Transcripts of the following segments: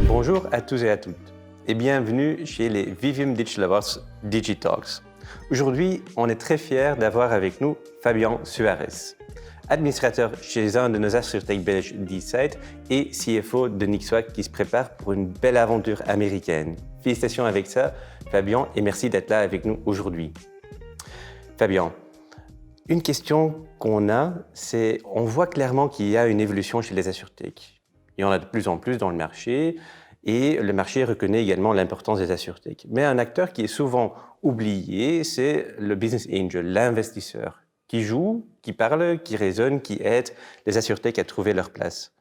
Bonjour à tous et à toutes et bienvenue chez les Vivium Digital Awards Digitalks. Aujourd'hui, on est très fiers d'avoir avec nous Fabien Suarez, administrateur chez un de nos assurtech belges D-Side et CFO de Nixwag qui se prépare pour une belle aventure américaine. Félicitations avec ça, Fabien, et merci d'être là avec nous aujourd'hui. Fabien, une question qu'on a, c'est on voit clairement qu'il y a une évolution chez les assurtech. Il y en a de plus en plus dans le marché et le marché reconnaît également l'importance des assurtech. Mais un acteur qui est souvent oublié, c'est le business angel, l'investisseur, qui joue, qui parle, qui raisonne, qui aide les assurtech à trouver leur place.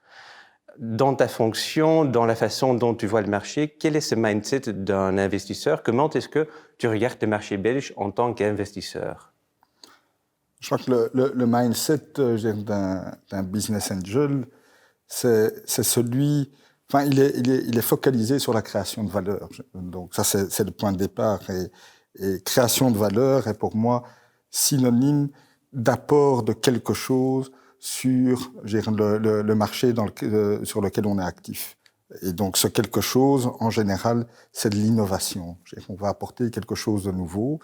Dans ta fonction, dans la façon dont tu vois le marché, quel est ce mindset d'un investisseur? Comment est-ce que tu regardes le marché belge en tant qu'investisseur? Je crois que le mindset d'un business angel, c'est celui... Enfin, il est focalisé sur la création de valeur. Donc ça, c'est le point de départ. Et création de valeur est pour moi synonyme d'apport de quelque chose sur le marché sur lequel on est actif. Et donc ce quelque chose, en général, c'est de l'innovation. On va apporter quelque chose de nouveau.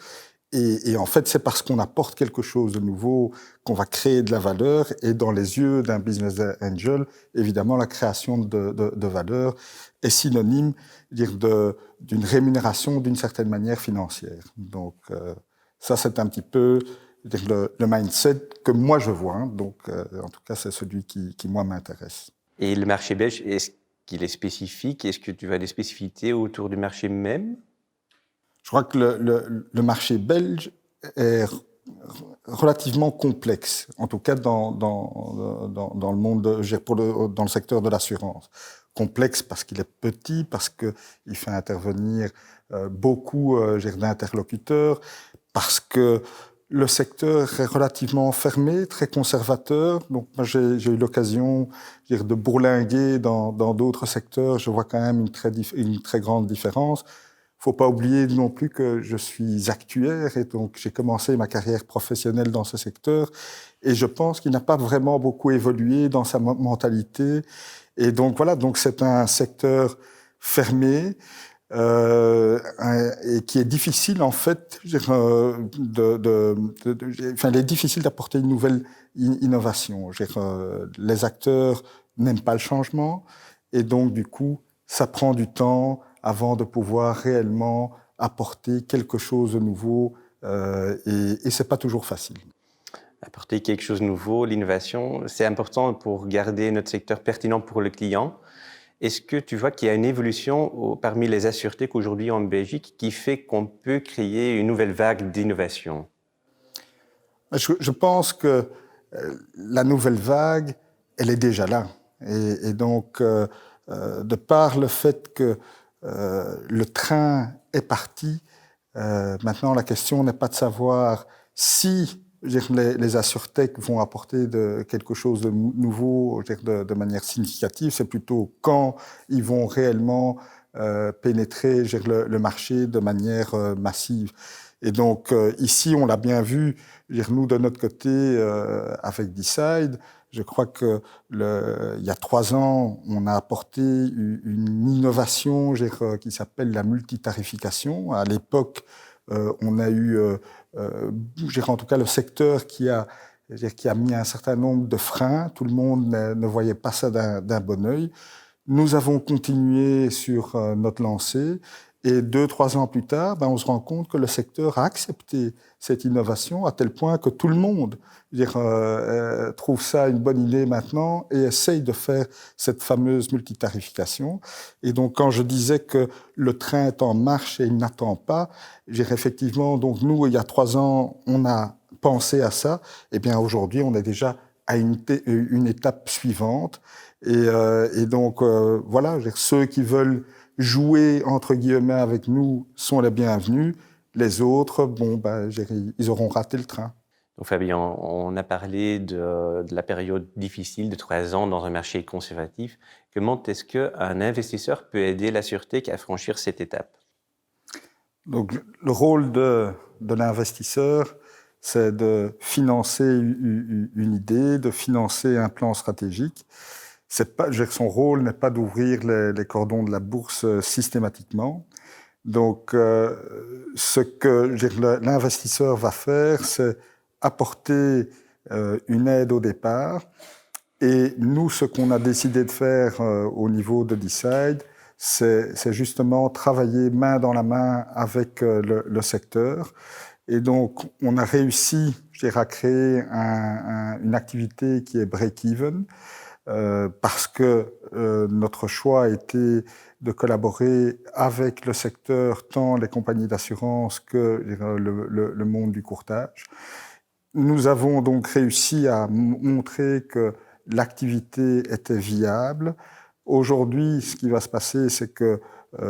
Et en fait, c'est parce qu'on apporte quelque chose de nouveau qu'on va créer de la valeur. Et dans les yeux d'un business angel, évidemment, la création de valeur est synonyme d'une rémunération d'une certaine manière financière. Donc ça, c'est un petit peu le mindset que moi je vois. Donc en tout cas, c'est celui qui moi, m'intéresse. Et le marché belge, est-ce qu'il est spécifique? Est-ce que tu as des spécificités autour du marché même? Je crois que le marché belge est relativement complexe, en tout cas dans le monde, dans le secteur de l'assurance. Complexe parce qu'il est petit, parce qu'il fait intervenir beaucoup d'interlocuteurs, parce que le secteur est relativement fermé, très conservateur. Donc moi, j'ai eu l'occasion de bourlinguer dans d'autres secteurs. Je vois quand même une très grande différence. Faut pas oublier non plus que je suis actuaire et donc j'ai commencé ma carrière professionnelle dans ce secteur et je pense qu'il n'a pas vraiment beaucoup évolué dans sa mentalité. Et donc voilà, donc c'est un secteur fermé et qui est difficile en fait il est difficile d'apporter une nouvelle innovation. Les acteurs n'aiment pas le changement et donc du coup ça prend du temps avant de pouvoir réellement apporter quelque chose de nouveau et c'est pas toujours facile. Apporter quelque chose de nouveau, l'innovation, c'est important pour garder notre secteur pertinent pour le client. Est-ce que tu vois qu'il y a une évolution parmi les assurtech aujourd'hui en Belgique qui fait qu'on peut créer une nouvelle vague d'innovation? Je pense que la nouvelle vague, elle est déjà là. Et donc, de par le fait que le train est parti, maintenant la question n'est pas de savoir si les assurtech vont apporter quelque chose de nouveau de manière significative, c'est plutôt quand ils vont réellement pénétrer le marché de manière massive. Et donc ici, on l'a bien vu, nous de notre côté avec D-Side, je crois que il y a 3 ans, on a apporté une innovation qui s'appelle la multitarification. À l'époque, on a eu, en tout cas, le secteur qui a mis un certain nombre de freins. Tout le monde ne voyait pas ça d'un bon œil. Nous avons continué sur notre lancée. Et 2-3 ans plus tard, on se rend compte que le secteur a accepté cette innovation à tel point que tout le monde trouve ça une bonne idée maintenant et essaye de faire cette fameuse multitarification. Et donc, quand je disais que le train est en marche et il n'attend pas, effectivement, donc nous, il y a 3 ans, on a pensé à ça. Et bien aujourd'hui, on est déjà à une étape suivante. Et donc, voilà, ceux qui veulent jouer, entre guillemets, avec nous sont les bienvenus. Les autres, ils auront raté le train. Donc Fabien, on a parlé de la période difficile de 3 ans dans un marché conservatif. Comment est-ce qu'un investisseur peut aider l'assurtech à franchir cette étape? Donc, le rôle de l'investisseur, c'est de financer une idée, de financer un plan stratégique. son rôle n'est pas d'ouvrir les cordons de la bourse systématiquement. Donc, ce que l'investisseur va faire, c'est apporter une aide au départ. Et nous, ce qu'on a décidé de faire au niveau de Decide, c'est justement travailler main dans la main avec le secteur. Et donc, on a réussi, à créer une activité qui est break-even, parce que notre choix a été de collaborer avec le secteur, tant les compagnies d'assurance que le monde du courtage. Nous avons donc réussi à montrer que l'activité était viable. Aujourd'hui, ce qui va se passer, c'est que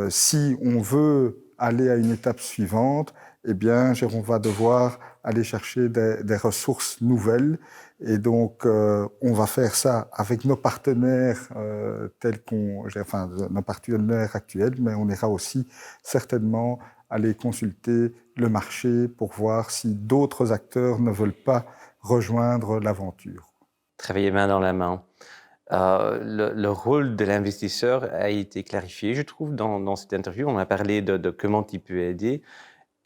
si on veut aller à une étape suivante, eh bien, on va devoir aller chercher des ressources nouvelles. Et donc, on va faire ça avec nos partenaires nos partenaires actuels, mais on ira aussi certainement aller consulter le marché pour voir si d'autres acteurs ne veulent pas rejoindre l'aventure. Travailler main dans la main. Le rôle de l'investisseur a été clarifié, je trouve, dans cette interview. On a parlé de comment il peut aider,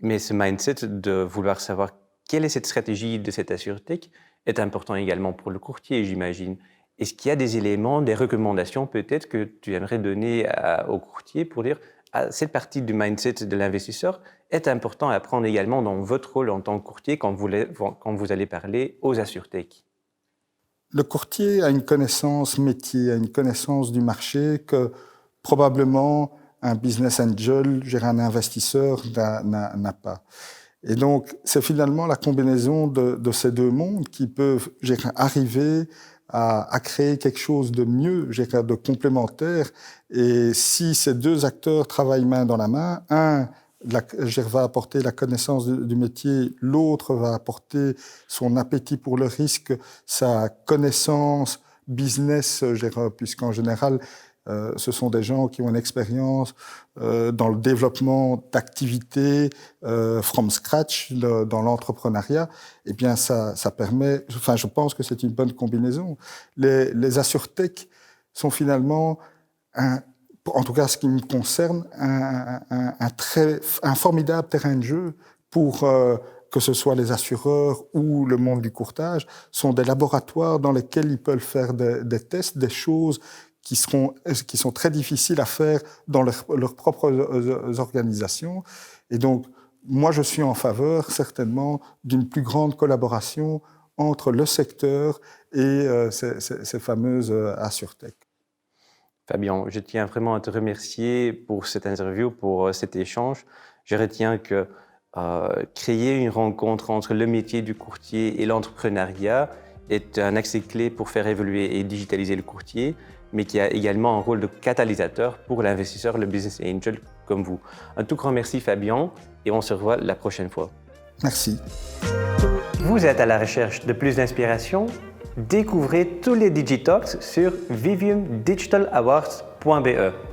mais ce mindset de vouloir savoir quelle est cette stratégie de cette assurtech est important également pour le courtier, j'imagine. Est-ce qu'il y a des éléments, des recommandations peut-être que tu aimerais donner au courtier pour dire cette partie du mindset de l'investisseur est important à prendre également dans votre rôle en tant que courtier quand vous allez parler aux assurtech? Le courtier a une connaissance métier, a une connaissance du marché que probablement un business angel, un investisseur, n'a pas. Et donc, c'est finalement la combinaison de ces deux mondes qui peuvent arriver à créer quelque chose de mieux, de complémentaire. Et si ces deux acteurs travaillent main dans la main, un va apporter la connaissance du métier, l'autre va apporter son appétit pour le risque, sa connaissance business, puisqu'en général, ce sont des gens qui ont une expérience dans le développement d'activités from scratch dans l'entrepreneuriat. Eh bien, ça permet. Je pense que c'est une bonne combinaison. Les assurtech sont finalement en tout cas, ce qui me concerne, un formidable terrain de jeu pour que ce soit les assureurs ou le monde du courtage, sont des laboratoires dans lesquels ils peuvent faire des tests, des choses qui sont très difficiles à faire dans leurs propres organisations. Et donc, moi, je suis en faveur, certainement, d'une plus grande collaboration entre le secteur et ces fameuses assurtech. Fabien, je tiens vraiment à te remercier pour cette interview, pour cet échange. Je retiens que créer une rencontre entre le métier du courtier et l'entrepreneuriat est un axe clé pour faire évoluer et digitaliser le courtier, mais qui a également un rôle de catalyseur pour l'investisseur, le business angel comme vous. Un tout grand merci Fabien et on se revoit la prochaine fois. Merci. Vous êtes à la recherche de plus d'inspiration? Découvrez tous les Digitalks sur viviumdigitalawards.be.